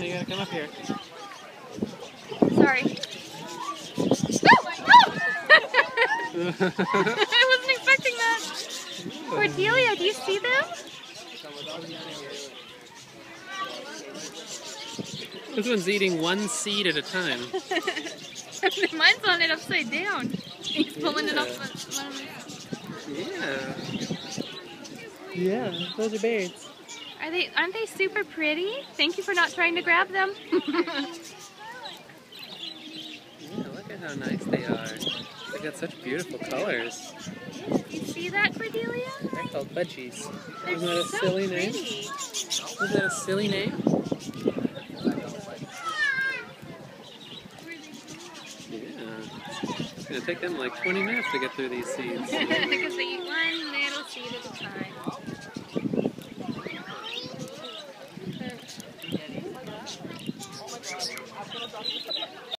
You gotta come up here. Sorry. I wasn't expecting that. Cordelia, do you see them? This one's eating one seed at a time. Mine's on it upside down. He's pulling it off. Yeah. Yeah, those are birds. Aren't they super pretty? Thank you for not trying to grab them. Yeah, look at how nice they are. They got such beautiful colors. You see that, Cordelia? They're called budgies. They're Isn't that a so silly pretty. name? Isn't that a silly name? Yeah. It's gonna take them like 20 minutes to get through these seeds. Because they eat one little seed at a time.